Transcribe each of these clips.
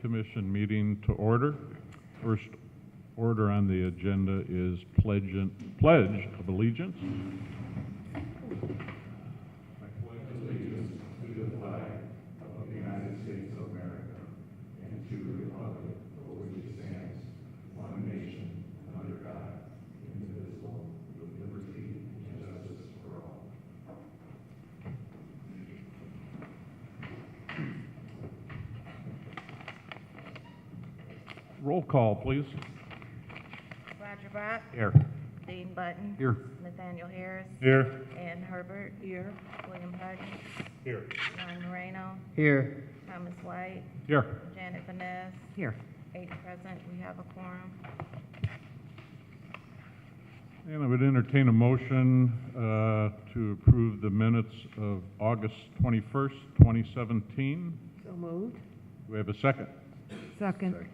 Commission meeting to order. First order on the agenda is Pledge of Allegiance. Roll call, please. Roger Brock. Here. Dean Button. Here. Nathaniel Harris. Here. Ann Herbert. Here. William Hutton. Here. Ron Moreno. Here. Thomas White. Here. Janet Vaness. Here. 8 present. We have a quorum. And I would entertain a motion to approve the minutes of August 21st, 2017. So moved. Do we have a second? Second.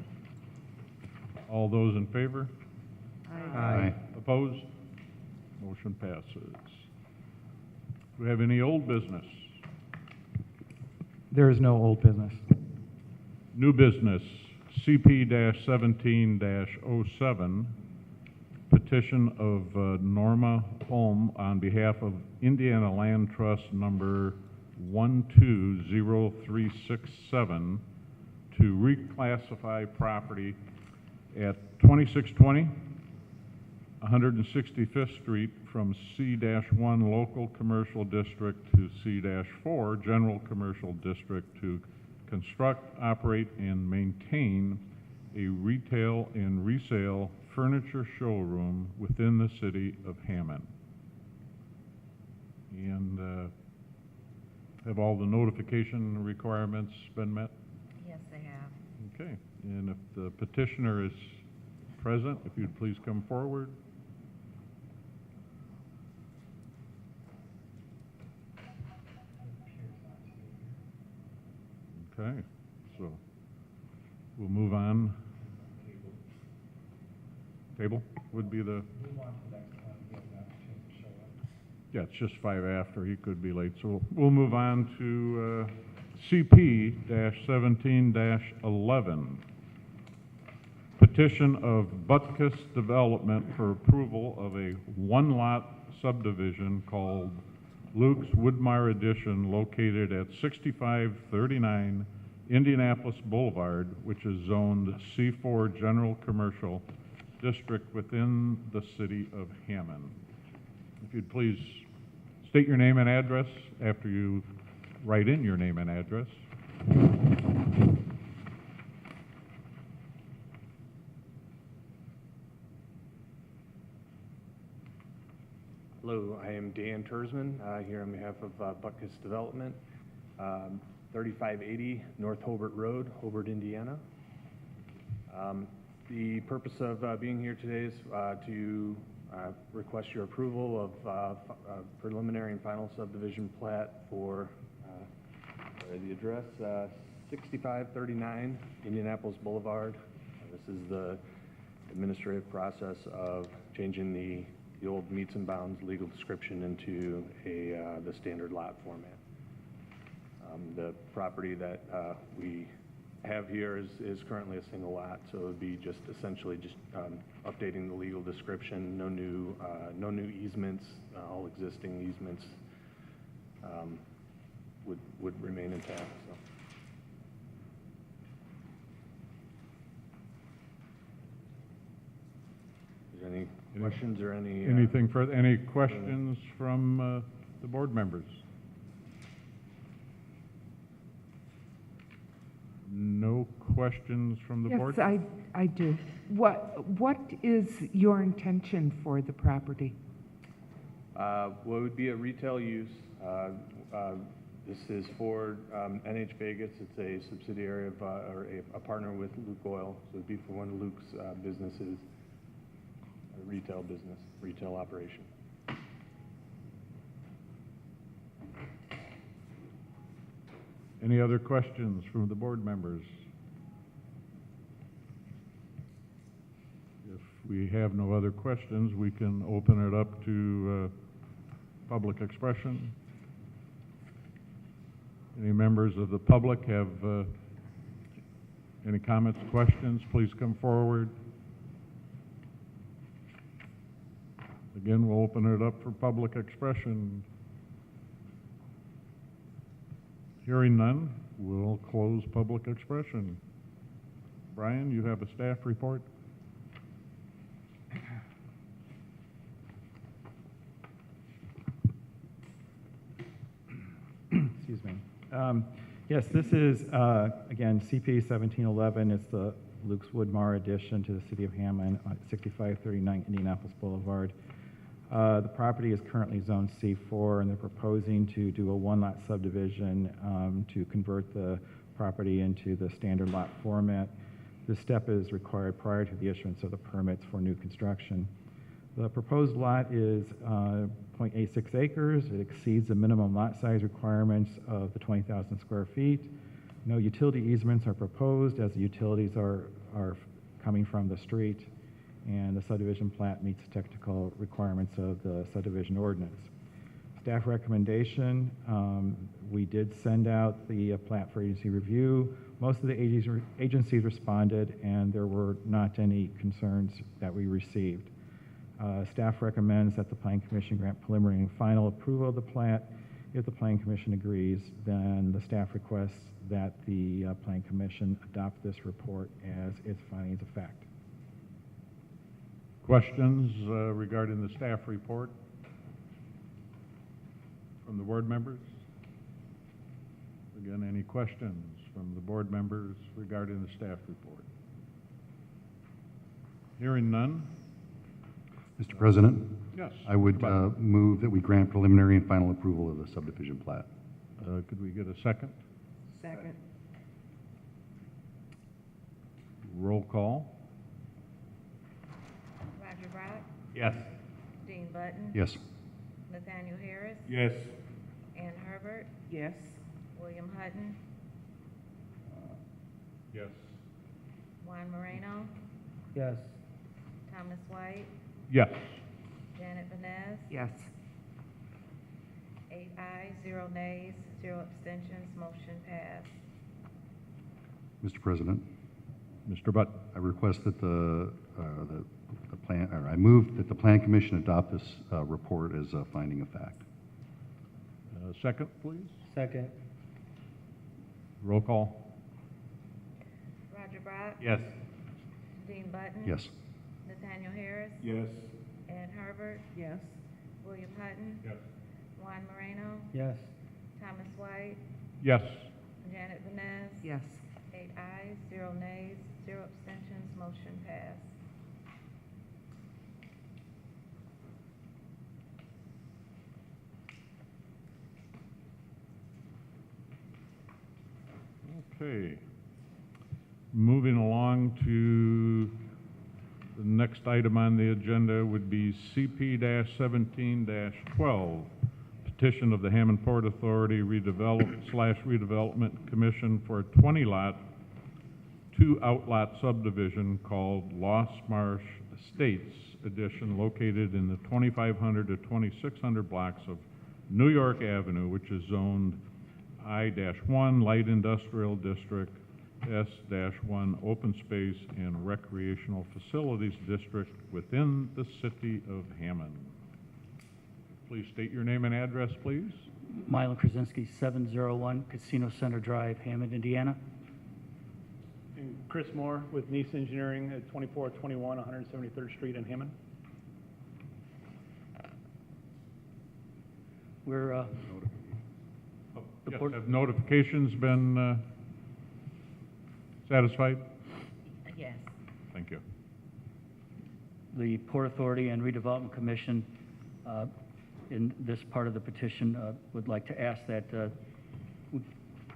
All those in favor? Aye. Opposed? Motion passes. Do we have any old business? There is no old business. New business, CP-17-07, petition of Norma Holm on behalf of Indiana Land Trust number 120367 to reclassify property at 2620 165th Street from C-1 Local Commercial District to C-4 General Commercial District to construct, operate, and maintain a retail and resale furniture showroom within the city of Hammond. And have all the notification requirements been met? Yes, they have. Okay, and if the petitioner is present, if you'd please come forward. Okay, so we'll move on. Table would be the... Yeah, it's just 5 after. He could be late. So we'll move on to CP-17-11. Petition of Butkus Development for approval of a one-lot subdivision called Luke's Woodmire Addition located at 6539 Indianapolis Boulevard, which is zoned C4 General Commercial District within the city of Hammond. If you'd please state your name and address after you write in your name and address. Hello, I am Dan Tersman, here on behalf of Butkus Development, 3580 North Hobart Road, Hobart, Indiana. The purpose of being here today is to request your approval of preliminary and final subdivision plat for the address 6539 Indianapolis Boulevard. This is the administrative process of changing the old meets and bounds legal description into the standard lot format. The property that we have here is currently a single lot, so it would be just essentially just updating the legal description. No new easements. All existing easements would remain intact. So. Is there any questions or anything further? Any questions from the board members? No questions from the board? Yes, I do. What is your intention for the property? Well, it would be a retail use. This is for NH Vegas. It's a subsidiary of, or a partner with Luke Oil. So it would be for one of Luke's businesses, a retail business, retail operation. Any other questions from the board members? If we have no other questions, we can open it up to public expression. Any members of the public have Any comments, questions, please come forward. Again, we'll open it up for public expression. Hearing none, we'll close public expression. Brian, you have a staff report? Excuse me. Yes, this is, again, CP 1711. It's the Luke's Woodmar addition to the city of Hammond on 6539 Indianapolis Boulevard. The property is currently zoned C4, and they're proposing to do a one-lot subdivision to convert the property into the standard lot format. This step is required prior to the issuance of the permits for new construction. The proposed lot is 0.86 acres. It exceeds the minimum lot size requirements of the 20,000 square feet. No utility easements are proposed, as the utilities are coming from the street, and the subdivision plat meets the technical requirements of the subdivision ordinance. Staff recommendation, we did send out the plat for agency review. Most of the agencies responded, and there were not any concerns that we received. Staff recommends that the Planning Commission grant preliminary and final approval of the plat. If the Planning Commission agrees, then the staff requests that the Planning Commission adopt this report as its findings of fact. Questions regarding the staff report from the board members? Again, any questions from the board members regarding the staff report? Hearing none? Mr. President, Yes. I would move that we grant preliminary and final approval of the subdivision plat. Could we get a second? Second. Roll call. Roger Brock, Yes. Dean Button. Yes. Nathaniel Harris, Yes. Ann Herbert, Yes. William Hutton, Yes. Juan Moreno, Yes. Thomas White, Yes. Janet Vanez, Yes. 8 ayes, 0 nays, 0 abstentions, motion passed. Mr. President, Mr. Button. I request that the plan, or I move that the Plan Commission adopt this report as a finding of fact. Second, please. Second. Roll call. Roger Brock, Yes. Dean Button. Yes. Nathaniel Harris, Yes. Ann Herbert, Yes. William Hutton, Yes. Juan Moreno, Yes. Thomas White, Yes. Janet Vanez. Yes. 8 ayes, 0 nays, 0 abstentions, motion passed. Okay. Moving along to the next item on the agenda would be CP-17-12, petition of the Hammond Port Authority redevelopment Commission for a 20-lot, 2-outlot subdivision called Lost Marsh Estates Edition, located in the 2500 to 2600 blocks of New York Avenue, which is zoned I-1 Light Industrial District, S-1 Open Space and Recreational Facilities District within the city of Hammond. Please state your name and address, please. Milo Krasinski, 701 Casino Center Drive, Hammond, Indiana. And Chris Moore with Nice Engineering at 2421 173rd Street in Hammond. We're, The Yes, board- have notifications been satisfied? Yes. Thank you. the Port Authority and Redevelopment Commission, in this part of the petition, would like to ask that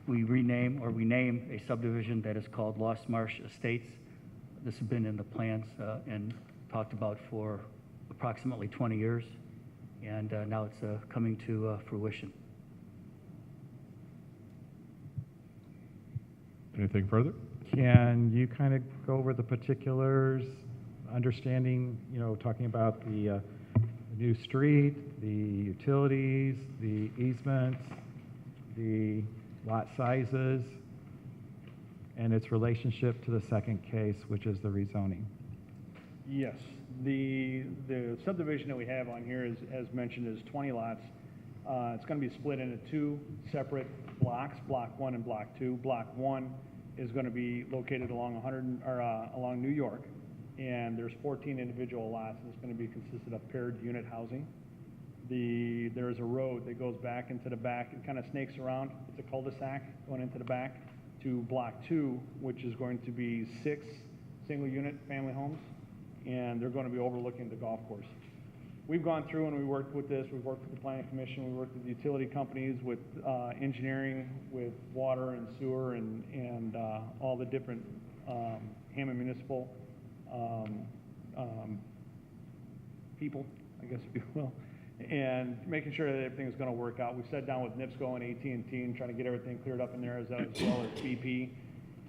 we rename, or we name a subdivision that is called Lost Marsh Estates. This has been in the plans and talked about for approximately 20 years, and now it's coming to fruition. Anything further? Can you kind of go over the particulars, understanding, talking about the new street, the utilities, the easements, the lot sizes? and its relationship to the second case, which is the rezoning. Yes, the subdivision that we have on here is, as mentioned, is 20 lots. It's going to be split into two separate blocks, Block 1 and Block 2. Block 1 is going to be located along along New York, and there's 14 individual lots, and it's going to be consisted of paired unit housing. There's a road that goes back into the back. It kind of snakes around. It's a cul-de-sac going into the back to Block 2, which is going to be 6 single-unit family homes, and they're going to be overlooking the golf course. We've gone through and we worked with this. We've worked with the planning commission. We worked with the utility companies, with engineering, with water and sewer, and all the different Hammond municipal people, I guess if you will, and making sure that everything's going to work out. We sat down with NIPSCO and AT&T and trying to get everything cleared up in there, as well as BP,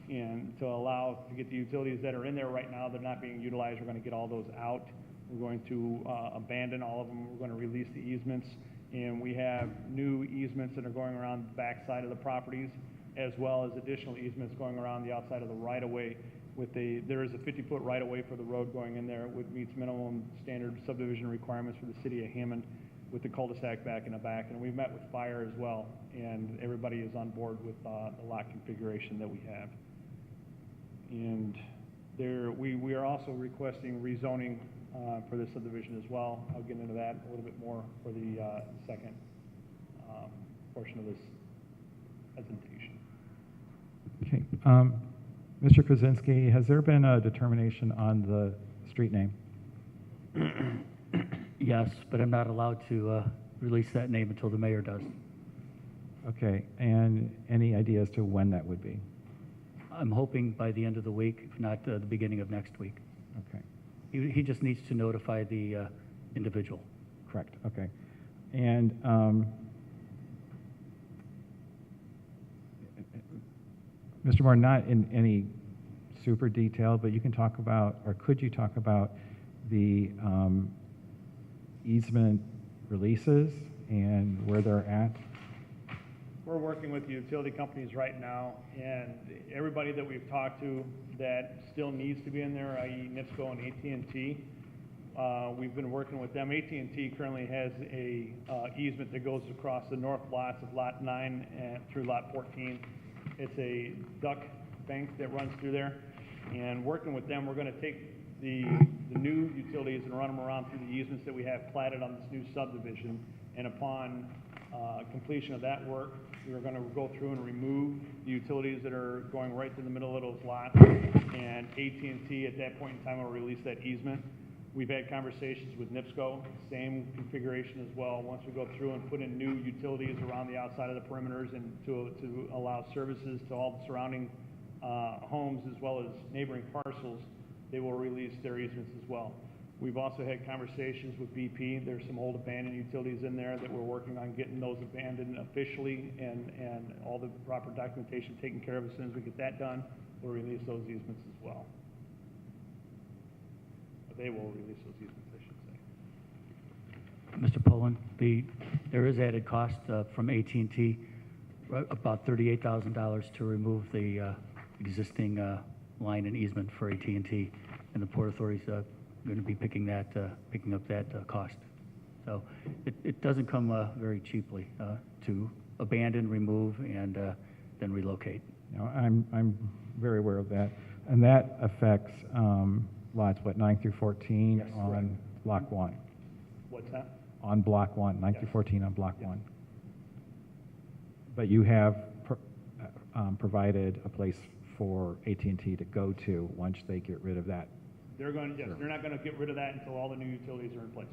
and to get the utilities that are in there right now, they're not being utilized. We're going to get all those out. We're going to abandon all of them. We're going to release the easements, and we have new easements that are going around the back side of the properties, as well as additional easements going around the outside of the right-of-way. There is a 50-foot right-of-way for the road going in there, which meets minimum standard subdivision requirements for the city of Hammond, with the cul-de-sac back in the back. And we've met with fire as well, and everybody is on board with the lot configuration that we have. And we are also requesting rezoning for this subdivision as well. I'll get into that a little bit more for the second portion of this presentation. Okay. Mr. Krasinski, has there been a determination on the street name? Yes, but I'm not allowed to release that name until the mayor does. Okay, and any idea as to when that would be? I'm hoping by the end of the week, if not the beginning of next week. Okay, He just needs to notify the individual. correct, okay. And Mr. Moore, not in any super detail, but you can talk about, or could you talk about the easement releases and where they're at? We're working with the utility companies right now, and everybody that we've talked to that still needs to be in there, i.e. NIPSCO and AT&T, we've been working with them. AT&T currently has a easement that goes across the north lots of Lot 9 and through Lot 14. It's a duck bank that runs through there, and working with them, we're going to take the new utilities and run them around through the easements that we have platted on this new subdivision, and upon completion of that work, we are going to go through and remove the utilities that are going right through the middle of those lots, and AT&T at that point in time will release that easement. We've had conversations with NIPSCO, same configuration as well. Once we go through and put in new utilities around the outside of the perimeters and to allow services to all the surrounding homes as well as neighboring parcels, they will release their easements as well. We've also had conversations with BP. There's some old abandoned utilities in there that we're working on getting those abandoned officially and all the proper documentation taken care of. As soon as we get that done, we'll release those easements as well. They will release those easements, I should say. Mr. Poland, there is added cost from AT&T, about $38,000 to remove the existing line and easement for AT&T, and the Port Authority's going to be picking up that cost. So it doesn't come very cheaply to abandon, remove, and then relocate. You know, I'm very aware of that, and that affects lots, 9 through 14 Yes, on correct. Block 1. What's that? On Block 1, 9 through Yes. 14 on Block Yes. 1. But you have provided a place for AT&T to go to once they get rid of that. They're going to, yes, Sure. they're not going to get rid of that until all the new utilities are in place.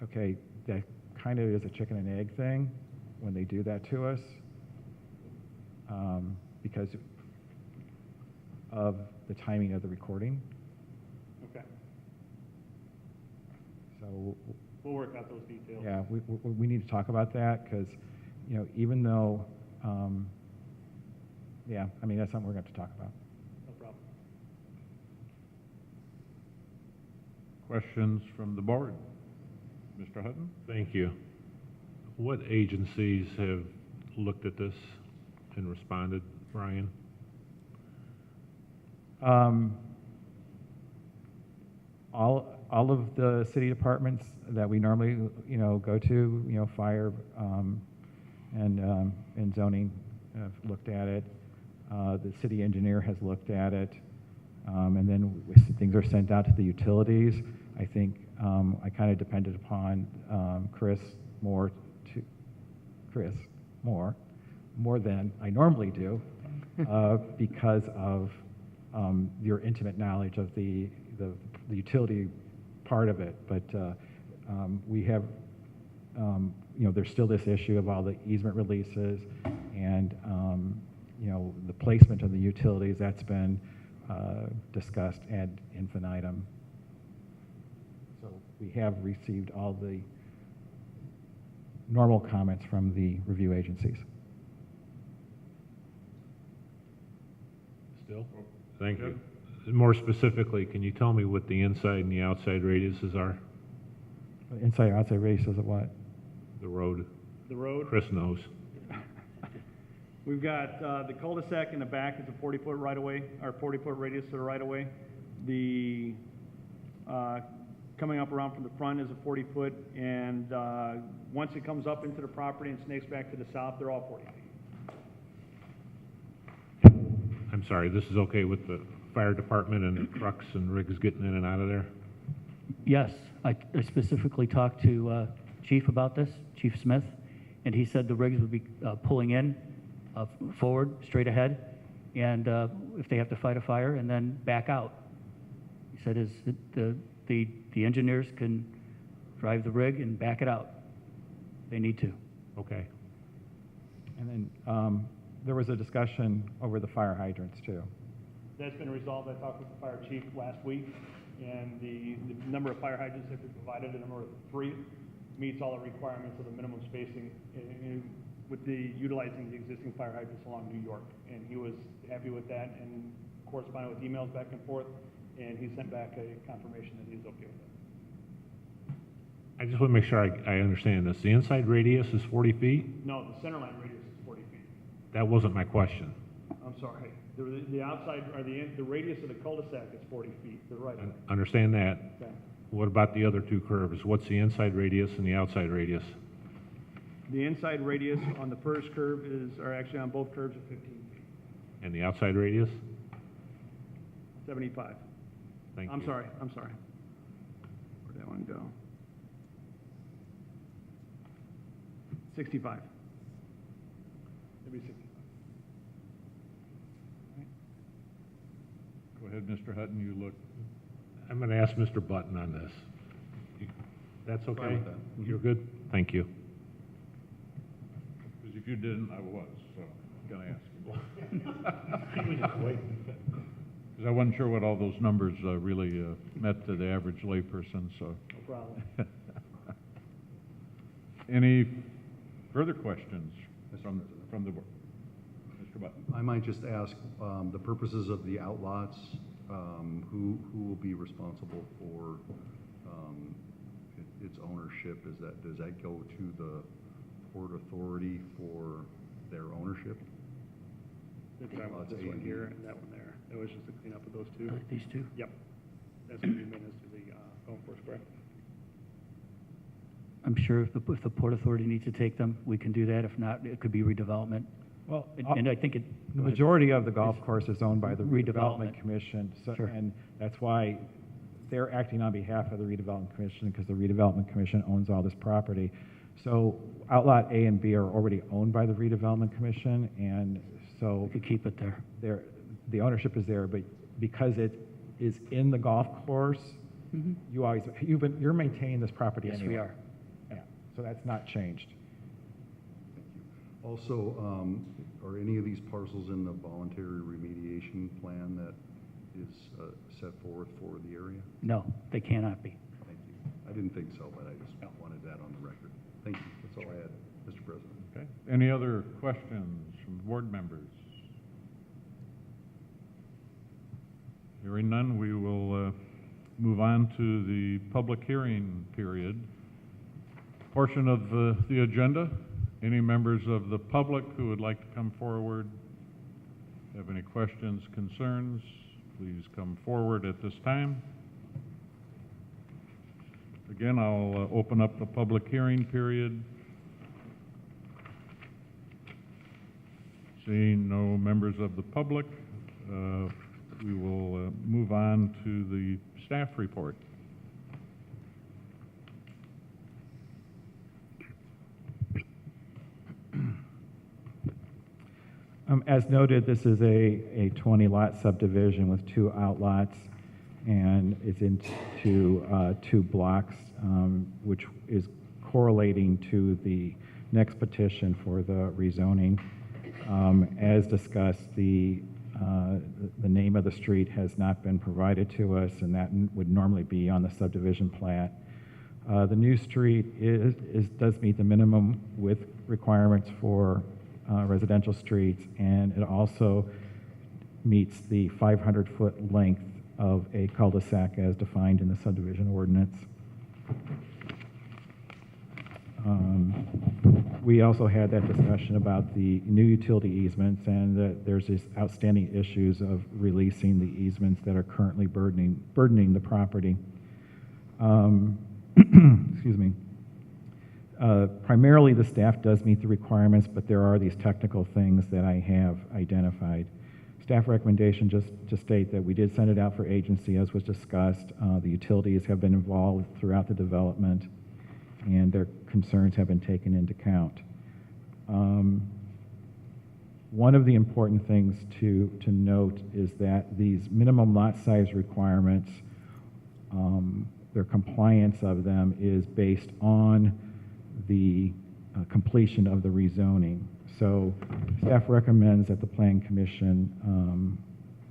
Okay, that kind of is a chicken and egg thing when they do that to us, because of the timing of the recording. Okay. So, We'll work out those details. yeah, we need to talk about that, because, you know, even though, yeah, I mean, that's something we're going to have to talk about. No problem. Questions from the board? Mr. Hutton? Thank you. What agencies have looked at this and responded, Brian? All of the city departments that we normally, go to, fire, and zoning have looked at it. The city engineer has looked at it. And then things are sent out to the utilities. I think I kind of depended upon Chris more than I normally do because of your intimate knowledge of the utility part of it. But we have, there's still this issue of all the easement releases and, the placement of the utilities. That's been discussed ad infinitum. So we have received all the normal comments from the review agencies. Still? Thank you. More specifically, can you tell me what the inside and the outside radiuses are? Inside, outside radiuses of what? The road. The road, Chris knows. we've got the cul-de-sac in the back is a 40-foot right-of-way, or 40-foot radius to the right-of-way. The coming up around from the front is a 40-foot, and once it comes up into the property and snakes back to the south, they're all 40 feet. I'm sorry, this is okay with the fire department and trucks and rigs getting in and out of there? Yes, I specifically talked to Chief about this, Chief Smith, and he said the rigs would be pulling in forward, straight ahead, and if they have to fight a fire, and then back out. He said the engineers can drive the rig and back it out. They need to. Okay. And then there was a discussion over the fire hydrants too. That's been resolved. I talked with the fire chief last week, and the number of fire hydrants that we provided, the number of 3, meets all the requirements of the minimum spacing with the utilizing the existing fire hydrants along New York. And he was happy with that and corresponded with emails back and forth, and he sent back a confirmation that he's okay with it. I just want to make sure I understand this. The inside radius is 40 feet? No, the center line radius is 40 feet. That wasn't my question. I'm sorry. The outside, or the radius of the cul-de-sac is 40 feet, the right. Understand that. Okay. What about the other 2 curves? What's the inside radius and the outside radius? The inside radius on the first curve or actually on both curves, is 15 feet, And the outside radius? 75. Thank you. I'm sorry. Where'd that one go? 65. It'd be 65. Go ahead, Mr. Hutton, you look. I'm going to ask Mr. Button on this. That's okay? Fine with that. You're good? Thank you. Because if you didn't, I was, so I'm going to ask you. Because I wasn't sure what all those numbers really meant to the average layperson, so. No problem. Any further questions from the board? Mr. Button. I might just ask, the purposes of the outlots, who will be responsible for its ownership? Does that go to the Port Authority for their ownership? This one here and that one there. It was just a cleanup of those 2. These 2? Yep. That's going to be maintenance to the golf course, correct? I'm sure if the Port Authority needs to take them, we can do that. If not, it could be redevelopment. Well, And I think the go ahead. majority of the golf course is owned by the Redevelopment. redevelopment commission, Sure. and that's why they're acting on behalf of the redevelopment commission, because the redevelopment commission owns all this property. So outlot A and B are already owned by the redevelopment commission, and so We could keep it there. the ownership is there, but because it is in the golf course, you're maintaining this property Yes, anyway. we are. Yeah, so that's not changed. Thank you. Also, are any of these parcels in the voluntary remediation plan that is set forth for the area? No, they cannot be. Thank you. I didn't think so, but I just wanted that on the record. Thank you. That's all I had, Mr. President. Okay. Any other questions from board members? Hearing none, we will move on to the public hearing period. Portion of the agenda Any members of the public who would like to come forward? Have any questions, concerns? Please come forward at this time. Again, I'll open up the public hearing period. Seeing no members of the public, we will move on to the staff report. As noted, this is a 20-lot subdivision with 2 outlots, and it's into 2 blocks, which is correlating to the next petition for the rezoning. As discussed, the name of the street has not been provided to us, and that would normally be on the subdivision plat. The new street does meet the minimum width requirements for residential streets, and it also meets the 500-foot length of a cul-de-sac as defined in the subdivision ordinance. We also had that discussion about the new utility easements, and that there's these outstanding issues of releasing the easements that are currently burdening the property. Excuse me. Primarily, the staff does meet the requirements, but there are these technical things that I have identified. Staff recommendation just to state that we did send it out for agency, as was discussed. The utilities have been involved throughout the development, and their concerns have been taken into account. One of the important things to note is that these minimum lot size requirements, their compliance of them is based on the completion of the rezoning. So staff recommends that the Plan Commission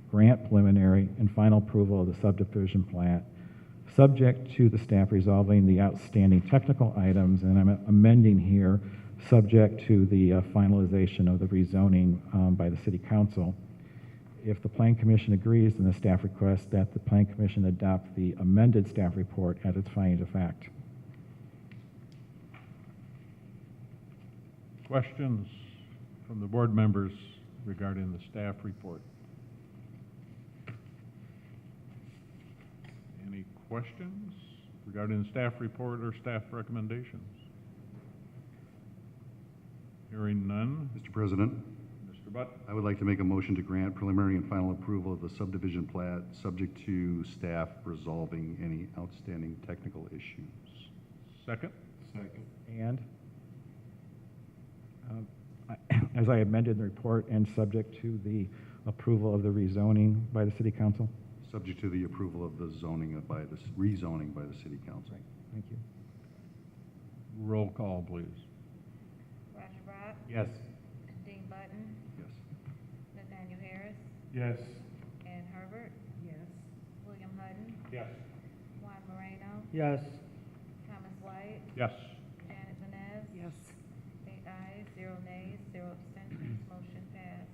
grant preliminary and final approval of the subdivision plat, subject to the staff resolving the outstanding technical items, and I'm amending here, subject to the finalization of the rezoning by the City Council. If the Plan Commission agrees, then the staff requests that the Plan Commission adopt the amended staff report as its findings of fact. Questions from the board members regarding the staff report? Any questions regarding the staff report or staff recommendations? Hearing none. Mr. President, Mr. Butt? I would like to make a motion to grant preliminary and final approval of the subdivision plat, subject to staff resolving any outstanding technical issues. Second? Second. And as I amended the report and subject to the approval of the rezoning by the City Council. Subject to the approval of the zoning by the rezoning by the City Council. Thank you. Roll call, please. Roger Brock, Yes. Dean Button, Yes. Nathaniel Harris, Yes. Ann Herbert, Yes. William Hutton, Yes. Juan Moreno, Yes. Thomas White, Yes. Janet Vanez, Yes. 8 ayes, 0 nays, 0 abstentions, motion passed.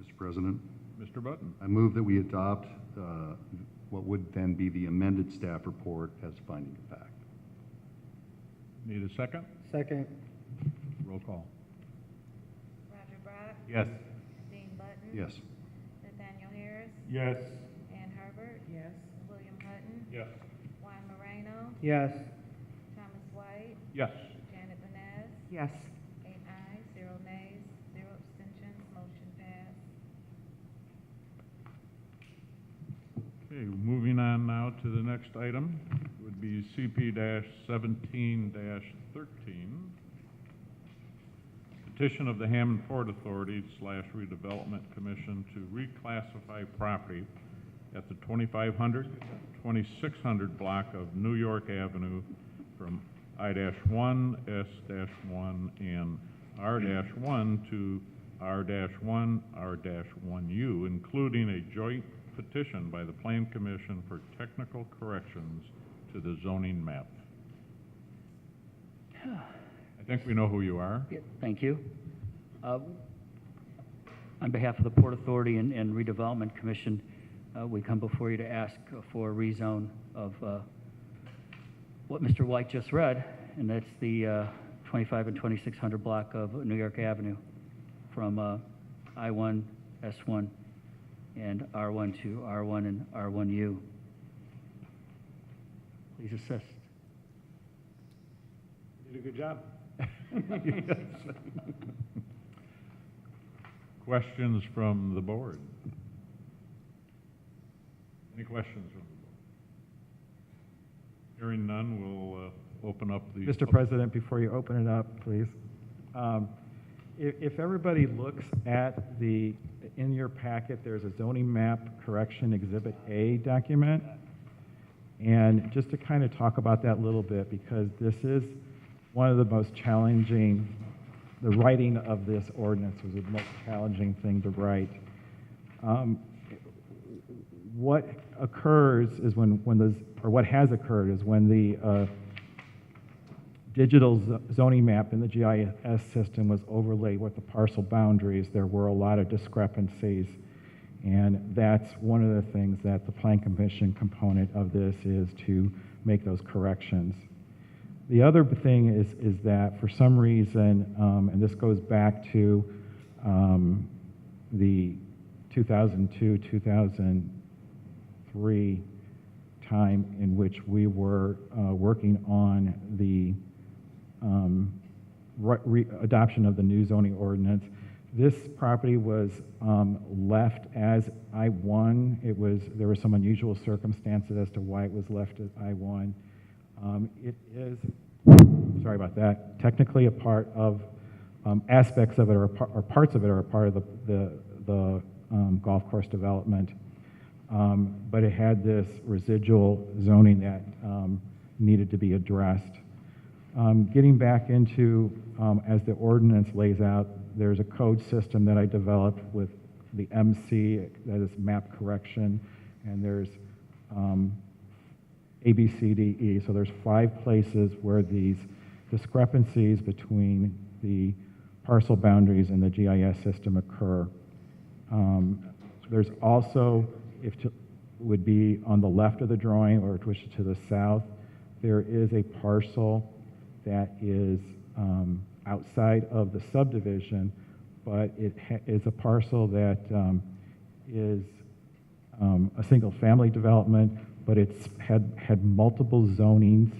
Mr. President, Mr. Button? I move that we adopt what would then be the amended staff report as finding of fact. Need a second? Second. Roll call. Roger Brock, Yes. Dean Button, Yes. Nathaniel Harris, Yes. Ann Herbert, Yes. William Hutton, Yes. Juan Moreno, Yes. Thomas White, Yes. Janet Vanez, Yes. 8 ayes, 0 nays, 0 abstentions, motion passed. Okay, moving on now to the next item, would be CP-17-13. Petition of the Hammond Port Authority / Redevelopment Commission to reclassify property at the 2500, 2600 block of New York Avenue from I-1, S-1, and R-1 to R-1, R-1U, including a joint petition by the Plan Commission for technical corrections to the zoning map. I think we know who you are. Yeah, thank you. On behalf of the Port Authority and Redevelopment Commission, we come before you to ask for a rezone of what Mr. White just read, and that's the 25 and 2600 block of New York Avenue from I-1, S1, and R1 to R1 and R1U. Please assist. You did a good job. Questions from the board? Any questions from the board? Hearing none, we'll open up the... Mr. President, before you open it up, please. If everybody looks at in your packet, there's a zoning map correction Exhibit A document. And just to kind of talk about that a little bit, because this is one of the most challenging, the writing of this ordinance was the most challenging thing to write. What occurs is what has occurred is when the digital zoning map in the GIS system was overlaid with the parcel boundaries, there were a lot of discrepancies. And that's one of the things that the Plan Commission component of this is to make those corrections. The other thing is that for some reason, and this goes back to the 2002, 2003 time in which we were working on the adoption of the new zoning ordinance. This property was left as I-1. There were some unusual circumstances as to why it was left as I-1. It is, sorry about that, technically a part of, aspects of it or parts of it are a part of the golf course development. But it had this residual zoning that needed to be addressed. Getting back into, as the ordinance lays out, there's a code system that I developed with the MC, that is map correction, and there's A, B, C, D, E. So there's 5 places where these discrepancies between the parcel boundaries and the GIS system occur. There's also, would be on the left of the drawing or which is to the south, there is a parcel that is outside of the subdivision, but it is a parcel that is a single family development, but it's had multiple zonings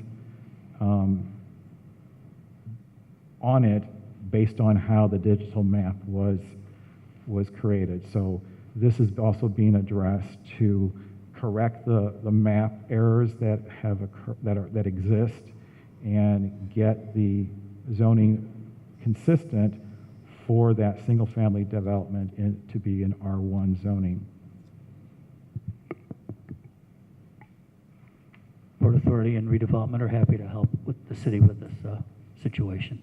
on it based on how the digital map was created. So this is also being addressed to correct the map errors that that exist and get the zoning consistent for that single family development to be an R1 zoning. Port Authority and Redevelopment are happy to help with the city with this situation.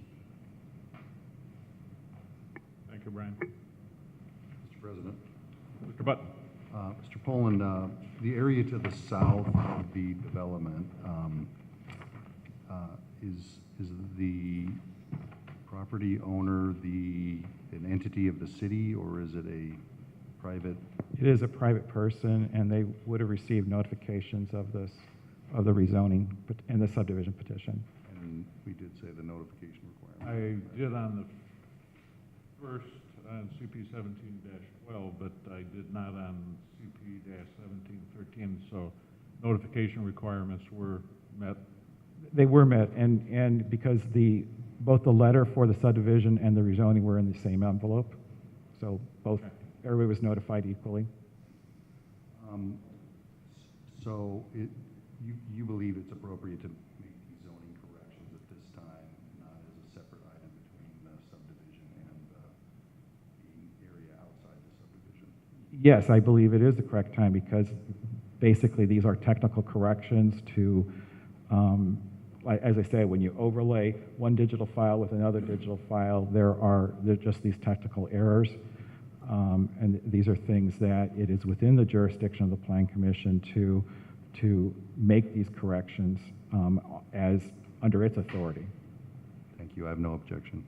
Thank you, Brian. Mr. President. Mr. Button. Mr. Poland, the area to the south of the development, is the property owner an entity of the city, or is it a private? It is a private person, and they would have received notifications of the rezoning and the subdivision petition. And we did say the notification requirement. I did on the first on CP 17-12, but I did not on CP-1713, so notification requirements were met. They were met, and because both the letter for the subdivision and the rezoning were in the same envelope, so everybody was notified equally. So you believe it's appropriate to make these zoning corrections at this time, not as a separate item between the subdivision and the area outside the subdivision? Yes, I believe it is the correct time because basically these are technical corrections to, as I say, when you overlay one digital file with another digital file, there are just these technical errors. And these are things that it is within the jurisdiction of the Plan Commission to make these corrections as under its authority. Thank you. I have no objection.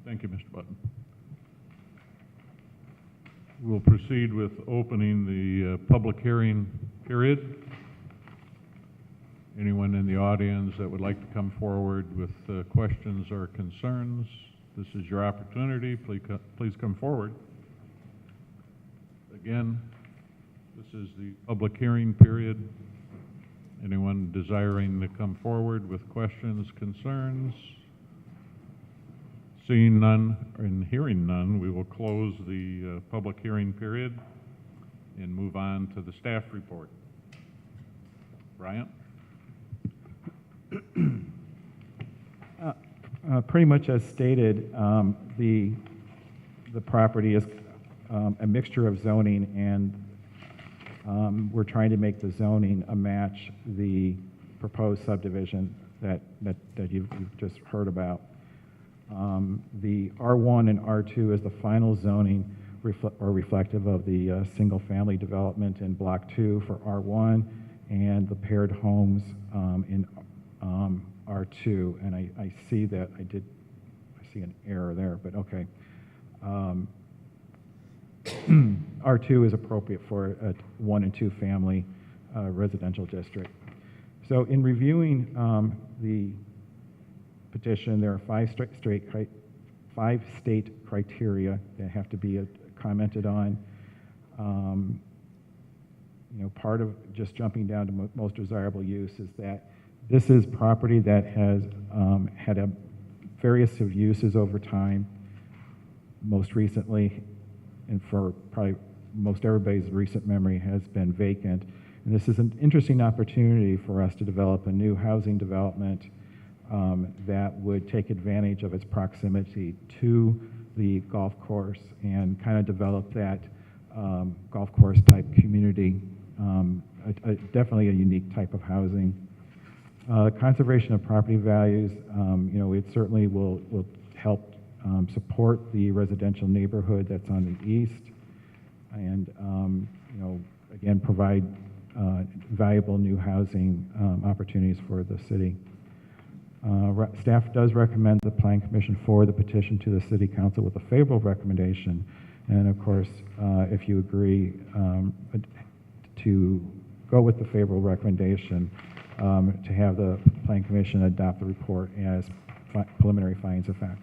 Thank you, Mr. Button. We'll proceed with opening the public hearing period. Anyone in the audience that would like to come forward with questions or concerns, this is your opportunity. Please come forward. Again, this is the public hearing period. Anyone desiring to come forward with questions, concerns? Seeing none and hearing none, we will close the public hearing period and move on to the staff report. Bryant? Pretty much as stated, the property is a mixture of zoning, and we're trying to make the zoning match the proposed subdivision that you've just heard about. The R1 and R2 is the final zoning reflective of the single-family development in Block 2 for R1 and the paired homes in R2. And I see that I see an error there, but okay. R2 is appropriate for a 1 and 2 family residential district. So in reviewing the petition, there are five state criteria that have to be commented on. Part of just jumping down to most desirable use is that this is property that has had various of uses over time. Most recently, and for probably most everybody's recent memory, has been vacant. And this is an interesting opportunity for us to develop a new housing development that would take advantage of its proximity to the golf course and kind of develop that golf course type community, definitely a unique type of housing. Conservation of property values, it certainly will help support the residential neighborhood that's on the east, and again provide valuable new housing opportunities for the city. Staff does recommend the Plan Commission forward the petition to the City Council with a favorable recommendation, and of course, if you agree to go with the favorable recommendation, to have the Plan Commission adopt the report as preliminary findings of fact.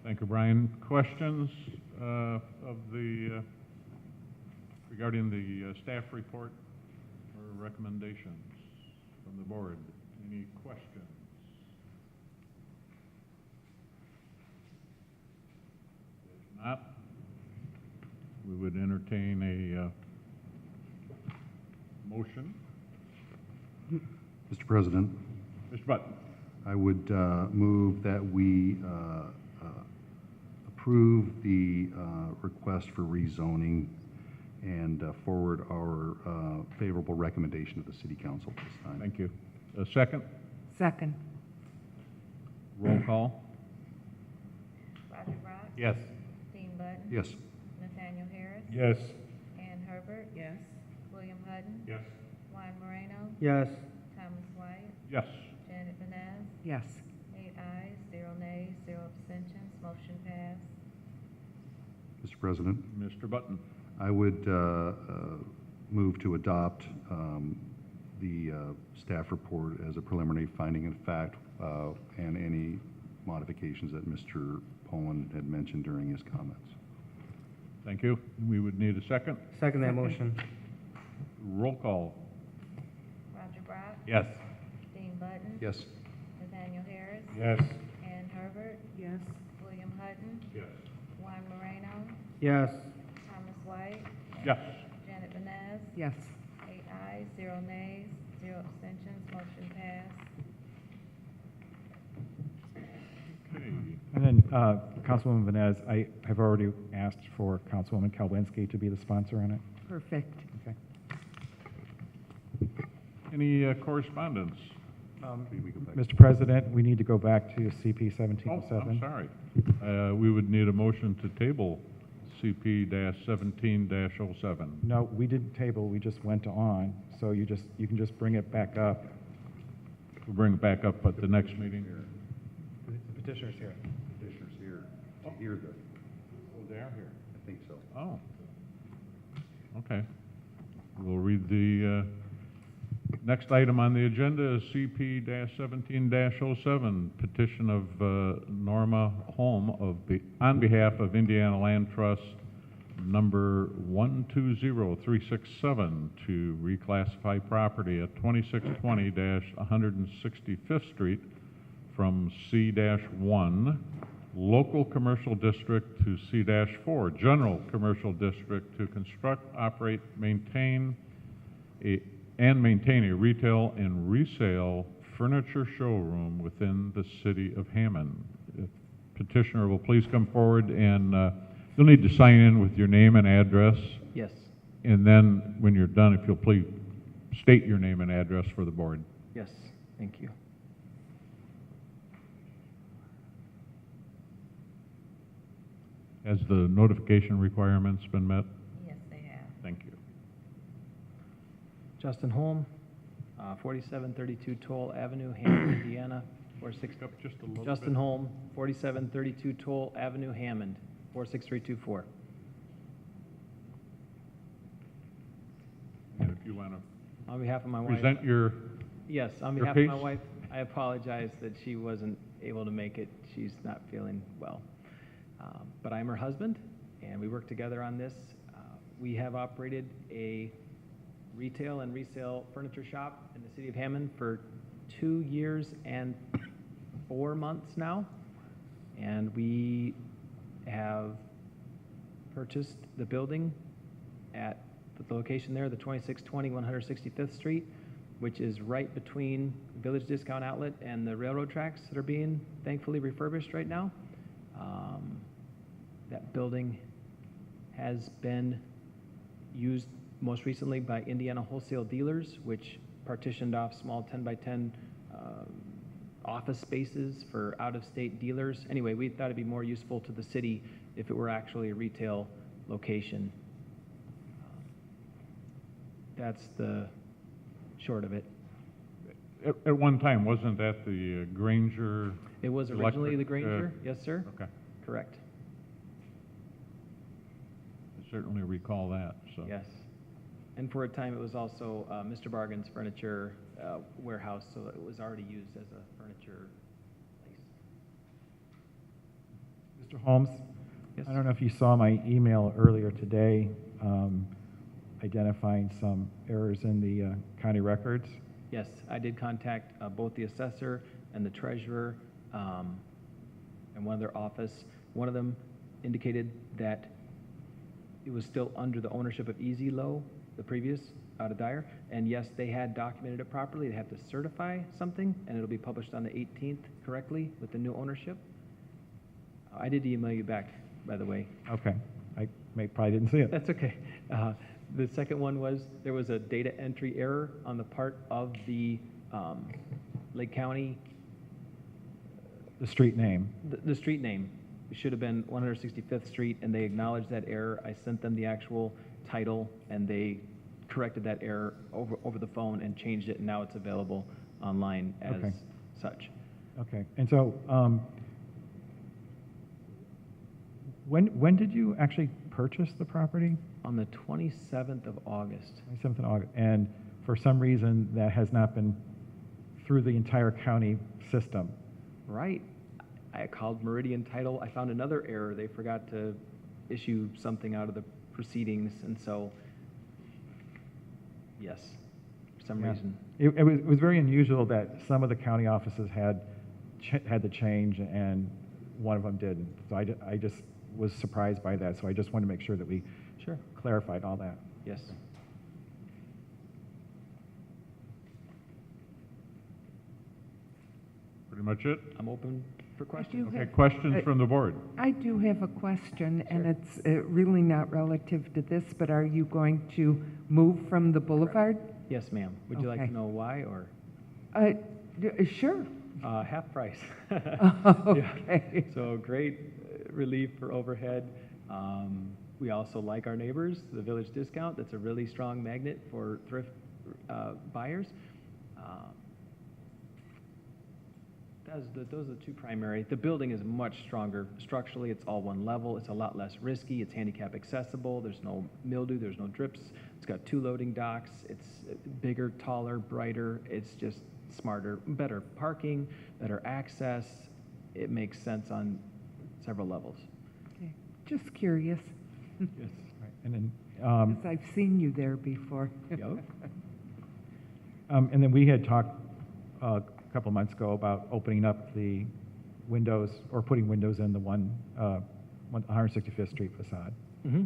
Thank you, Brian. Questions regarding the staff report or recommendations from the board? Any questions? If not, we would entertain a motion. Mr. President, Mr. Button. I would move that we approve the request for rezoning and forward our favorable recommendation to the City Council this time. Thank you. A second? Second. Roll call? Roger Brock? Yes. Dean Button? Yes. Nathaniel Harris? Yes. Ann Herbert? Yes. William Hutton? Yes. Juan Moreno? Yes. Thomas White? Yes. Janet Banez? Yes. 8 ayes, 0 nays, 0 abstentions, motion passed. Mr. President, Mr. Button. I would move to adopt the staff report as a preliminary finding of fact and any modifications that Mr. Poland had mentioned during his comments. Thank you. We would need a second. Second that motion. Roll call? Roger Brock? Yes. Dean Button? Yes. Nathaniel Harris? Yes. Ann Herbert? Yes. William Hutton? Yes. Juan Moreno? Yes. Thomas White? Yes. Janet Banez? Yes. 8 ayes, 0 nays, 0 abstentions, motion passed. And then, Councilwoman Venez, I have already asked for Councilwoman Kalwinski to be the sponsor on it. Perfect. Okay. Any correspondence? We go back. Mr. President, we need to go back to CP Oh, 1707. I'm sorry. We would need a motion to table CP-17-07. No, we didn't table, we just went on, so you can just bring it back up. We'll bring it back up at the next meeting. The petitioner's here. Petitioners here to hear the, Oh, they are here. I think so. Oh. Okay. We'll read the Next item on the agenda is CP-17-07, petition of Norma Holm on behalf of Indiana Land Trust number 120367 to reclassify property at 2620-165th Street from C-1 Local Commercial District to C-4 General Commercial District to construct, operate, maintain a retail and resale furniture showroom within the city of Hammond. If petitioner will please come forward, and you'll need to sign in with your name and address. Yes, And then when you're done, if you'll please state your name and address for the board. yes, thank you. Has the notification requirements been met? Yes, they have. Thank you. Justin Holm, 4732 Toll Avenue, Hammond, Indiana, Speak up just a little Justin bit. Holm, 4732 Toll Avenue, Hammond, 46324. And if you want to On behalf of my wife. present your, Yes, on your behalf of my case? wife, I apologize that she wasn't able to make it. She's not feeling well. But I'm her husband, and we work together on this. We have operated a retail and resale furniture shop in the city of Hammond for 2 years and 4 months now. And we have purchased the building at the location there, the 2620 165th Street, which is right between Village Discount Outlet and the railroad tracks that are being thankfully refurbished right now. That building has been used most recently by Indiana wholesale dealers, which partitioned off small 10 by 10 office spaces for out-of-state dealers. Anyway, we thought it'd be more useful to the city if it were actually a retail location. That's the short of it. at one time, wasn't that the Granger? It was originally the Electric, Granger, yes, sir? Okay, Correct, I certainly recall that, so. yes. And for a time, it was also Mr. Bargain's furniture warehouse, so it was already used as a furniture place. Mr. Holmes? Yes. I don't know if you saw my email earlier today identifying some errors in the county records. Yes, I did contact both the assessor and the treasurer and one of their office. One of them indicated that it was still under the ownership of Easy Low, the previous, out of Dyer. And yes, they had documented it properly. They have to certify something, and it'll be published on the 18th correctly with the new ownership. I did email you back, by the way. Okay, I probably didn't see it. That's okay. The second one was, there was a data entry error on the part of the Lake County, The street name. the street name. It should have been 165th Street, and they acknowledged that error. I sent them the actual title, and they corrected that error over the phone and changed it, and now it's available online as Okay. such. Okay, and so when did you actually purchase the property? On the 27th of August. 27th of August, and for some reason that has not been through the entire county system. Right. I called Meridian Title. I found another error. They forgot to issue something out of the proceedings, and so, yes, for some Yeah. reason. It was very unusual that some of the county offices had to change and one of them didn't. So I just was surprised by that, so I just wanted to make sure that we Sure. clarified all that. Yes. Pretty much it? I'm open for questions. Okay, questions from the board? I do have a question, and it's really not relative to this, but are you going to move from the boulevard? Yes, ma'am. Would you like Okay. to know why, or Sure. half price? Okay. So great relief for overhead. We also like our neighbors, the Village Discount. That's a really strong magnet for thrift buyers. Those are the two primary. The building is much stronger structurally. It's all one level. It's a lot less risky. It's handicap accessible. There's no mildew. There's no drips. It's got 2 loading docks. It's bigger, taller, brighter. It's just smarter, better parking, better access. It makes sense on several levels. Okay. Just curious, Yes. Right. And then, 'cause I've seen you there before. Yep. and then we had talked a couple months ago about opening up the windows or putting windows in the 165th Street facade,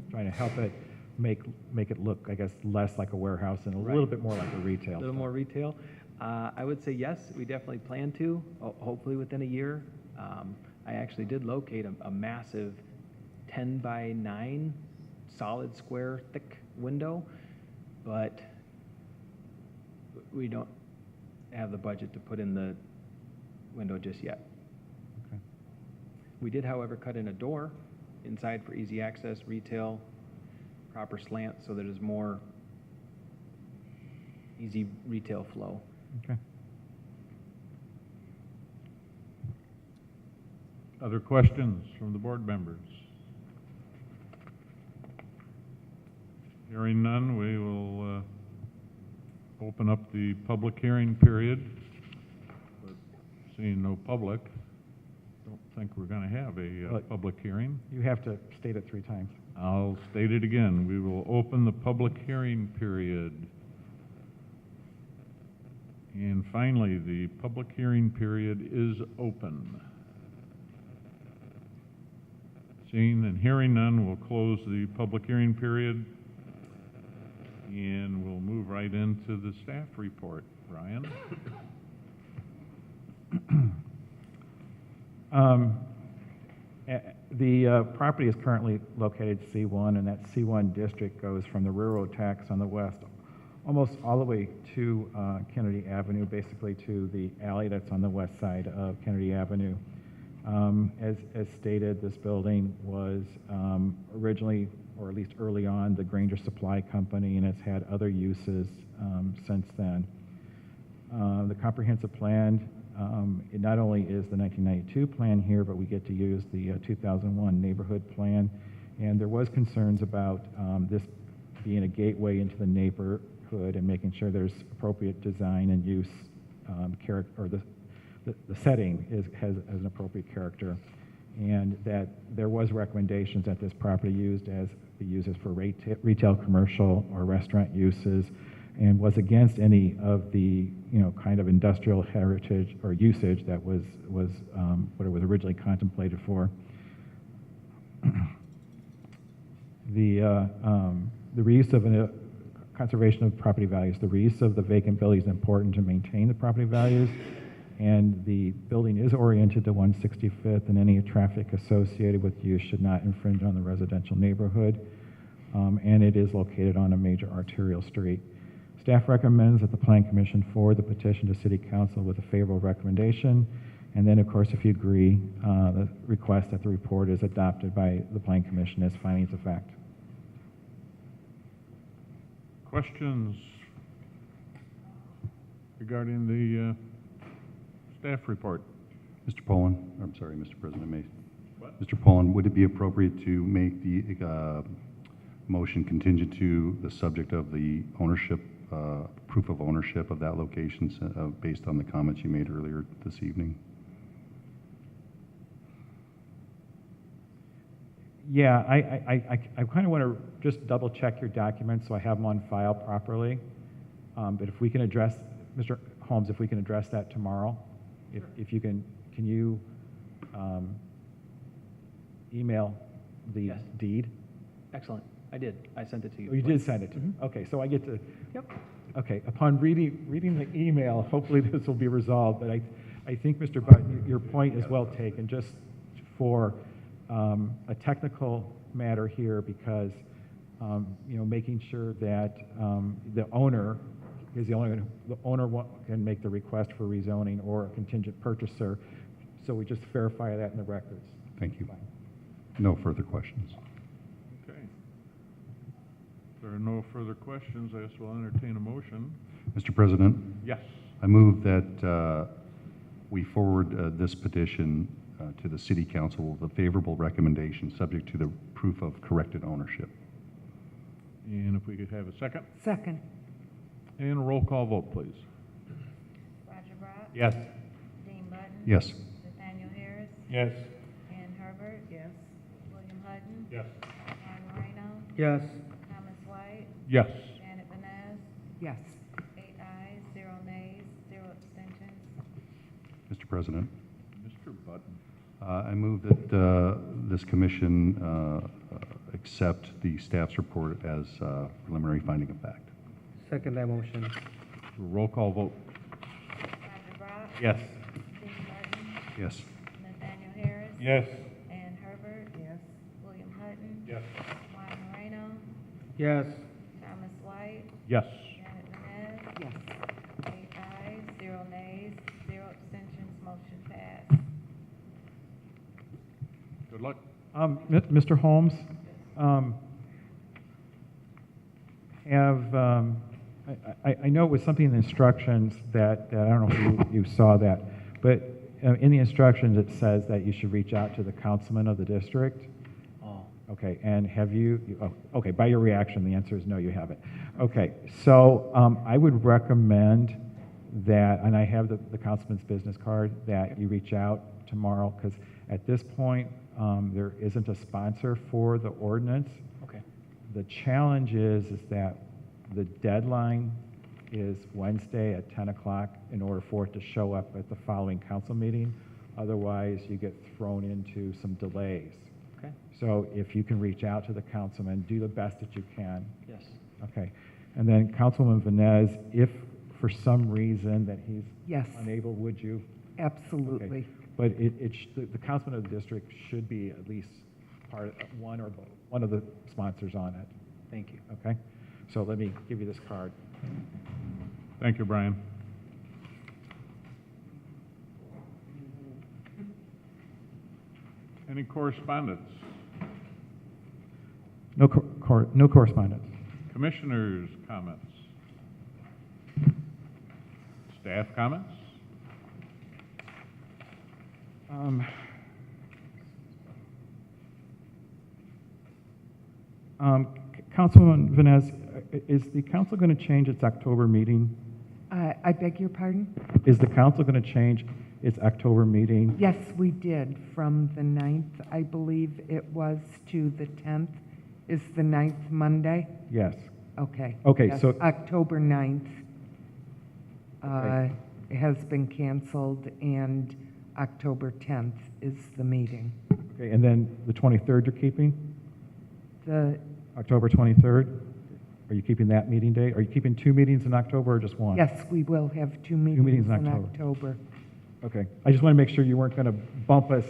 trying to help it make it look, I guess, less like a warehouse and a little bit more like a retail. A little more retail. I would say yes, we definitely plan to, hopefully within a year. I actually did locate a massive 10 by 9 solid square thick window, but we don't have the budget to put in the window just yet. Okay. We did, however, cut in a door inside for easy access, retail, proper slant, so that there's more easy retail flow. Okay. Other questions from the board members? Hearing none, we will open up the public hearing period. But seeing no public, don't think we're going to have a public hearing. You have to state it 3 times. I'll state it again. We will open the public hearing period. And finally, the public hearing period is open. Seeing and hearing none, we'll close the public hearing period. And we'll move right into the staff report. Brian? The property is currently located C1, and that C1 district goes from the railroad tracks on the west almost all the way to Kennedy Avenue, basically to the alley that's on the west side of Kennedy Avenue. As stated, this building was originally, or at least early on, the Granger Supply Company, and it's had other uses since then. The comprehensive plan, it not only is the 1992 plan here, but we get to use the 2001 neighborhood plan. And there was concerns about this being a gateway into the neighborhood and making sure there's appropriate design and use character, or the setting has an appropriate character, and that there was recommendations that this property be used for retail, commercial, or restaurant uses, and was against any of the kind of industrial heritage or usage that was what it was originally contemplated for. The reuse of conservation of property values. The reuse of the vacant building is important to maintain the property values. And the building is oriented to 165th, and any traffic associated with use should not infringe on the residential neighborhood. And it is located on a major arterial street. Staff recommends that the Plan Commission forward the petition to City Council with a favorable recommendation. And then, of course, if you agree, the request that the report is adopted by the Plan Commission as findings of fact. Questions regarding the staff report? Mr. Poland, I'm sorry, Mr. President, Mr. Poland, would it be appropriate to make the motion contingent to the subject of the ownership, proof of ownership of that location based on the comments you made earlier this evening? Yeah, I kind of want to just double check your documents so I have them on file properly. But if we can address, Mr. Holmes, if we can address that tomorrow, if you can you email the deed? Excellent. I did. I sent it to you. Oh, you did send it to me. Okay, so I get to. Yep. Okay, upon reading the email, hopefully this will be resolved. But I think, Mr. Butt, your point is well taken. Just for a technical matter here, because making sure that the owner is the owner can make the request for rezoning, or a contingent purchaser. So we just verify that in the records. Thank you. No further questions. Okay. If there are no further questions, I guess we'll entertain a motion. Mr. President? Yes. I move that we forward this petition to the city council with a favorable recommendation, subject to the proof of corrected ownership. And if we could have a second? Second. And a roll call vote, please. Roger Brock? Yes. Dean Button? Yes. Nathaniel Harris? Yes. Ann Herbert? Yes. William Hutton? Yes. Ron Moreno? Yes. Thomas White? Yes. Janet Banez? Yes. 8 ayes, 0 nays, 0 abstentions. Mr. President, Mr. Button. I move that this commission accept the staff's report as preliminary finding of fact. Second that motion. Roll call vote. Roger Brock? Yes. Dean Button? Yes. Nathaniel Harris? Yes. Ann Herbert? Yes. William Hutton? Yes. Juan Moreno? Yes. Thomas White? Yes. Janet Banez? Yes. 8 ayes, 0 nays, 0 abstentions, motion passed. Good luck. Mr. Holmes, I know it was something in the instructions that I don't know if you saw that, but in the instructions it says that you should reach out to the councilman of the district. Oh. Okay, and have okay, by your reaction, the answer is no, you haven't. Okay, so I would recommend that, and I have the councilman's business card, that you reach out tomorrow, because at this point, there isn't a sponsor for the ordinance. Okay. The challenge is that the deadline is Wednesday at 10 o'clock in order for it to show up at the following council meeting. Otherwise, you get thrown into some delays. Okay. So if you can reach out to the councilman, do the best that you can. Yes. Okay. And then Councilman Venez, if for some reason that he's Yes. unable, would you? Absolutely. Okay. But the councilman of the district should be at least one or both, one of the sponsors on it. Thank you. Okay? So let me give you this card. Thank you, Brian. Any correspondence? No correspondence. Commissioners' comments? Staff comments? Councilman Venez, is the council going to change its October meeting? I beg your pardon? Is the council going to change its October meeting? Yes, we did, from the 9th, I believe it was, to the 10th. Is the 9th Monday? Yes. Okay. Okay, Yes, so- October 9th Okay. has been canceled, and October 10th is the meeting. Okay, and then the 23rd you're keeping? The, October 23rd? Are you keeping that meeting date? Are you keeping 2 meetings in October or just one? yes, we will have two meetings meetings in in October. October. Okay. I just want to make sure you weren't going to bump us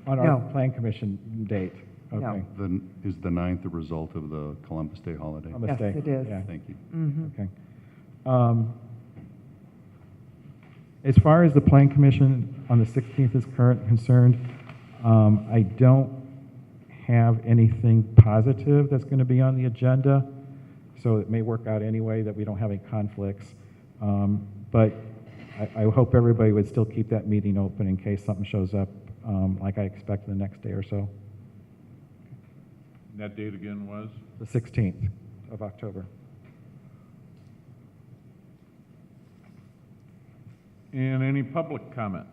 on our No. plan commission date. No. Okay. Is the 9th the result of the Columbus Day holiday? A Yes, mistake. it is. Yeah. Thank you. Mhm. Okay. As far as the plan commission on the 16th is concerned, I don't have anything positive that's going to be on the agenda, so it may work out anyway that we don't have any conflicts. But I hope everybody would still keep that meeting open in case something shows up like I expect the next day or so. That date again was? The 16th of October. And any public comment?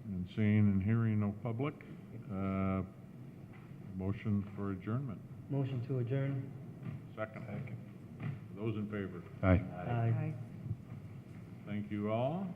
And seeing and hearing no public, motion for adjournment. Motion to adjourn. Second. Those in favor? Aye. Aye. Thank you all.